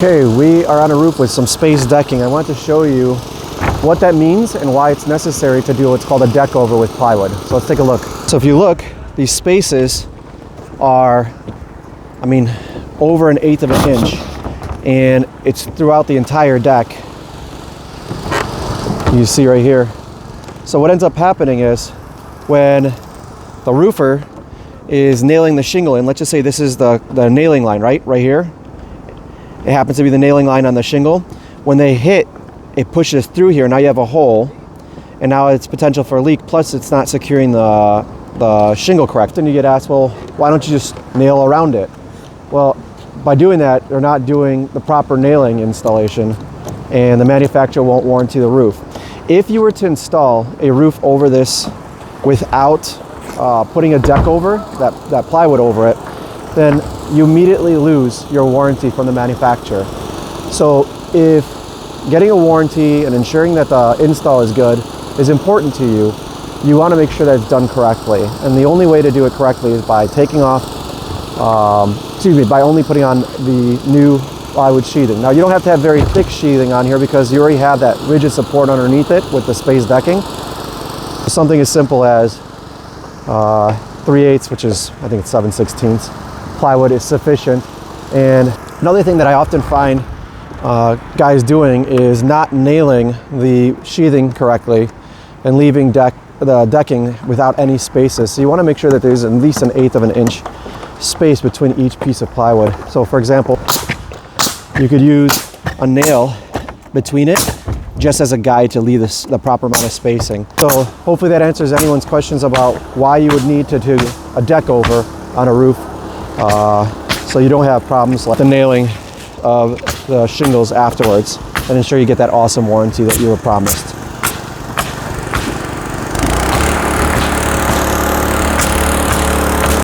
Okay, we are on a roof with some space decking. I want to show you what that means and why it's necessary to do what's called a deck over with plywood. So let's take a look. So if you look, these spaces are, over 1/8 of an inch, and it's throughout the entire deck. You see right here. So what ends up happening is when the roofer is nailing the shingle in, let's just say this is the nailing line, right here. It happens to be the nailing line on the shingle. When they hit, it pushes through here. Now you have a hole, and now it's potential for a leak. Plus, it's not securing the shingle correct. Then you get asked, well, why don't you just nail around it? Well, by doing that, they're not doing the proper nailing installation, and the manufacturer won't warranty the roof. If you were to install a roof over this without putting a deck over, that plywood over it, then you immediately lose your warranty from the manufacturer. So if getting a warranty and ensuring that the install is good is important to you, you want to make sure that it's done correctly. And the only way to do it correctly is by taking off, by only putting on the new plywood sheathing. Now you don't have to have very thick sheathing on here because you already have that rigid support underneath it with the space decking. Something as simple as 3/8, which is, I think it's 7/16 plywood is sufficient. And another thing that I often find guys doing is not nailing the sheathing correctly and leaving the decking without any spaces. So you want to make sure that there's at least 1/8 of an inch space between each piece of plywood. So for example, you could use a nail between it just as a guide to leave the proper amount of spacing. So hopefully that answers anyone's questions about why you would need to do a deck over on a roof, so you don't have problems like the nailing of the shingles afterwards, and ensure you get that awesome warranty that you were promised.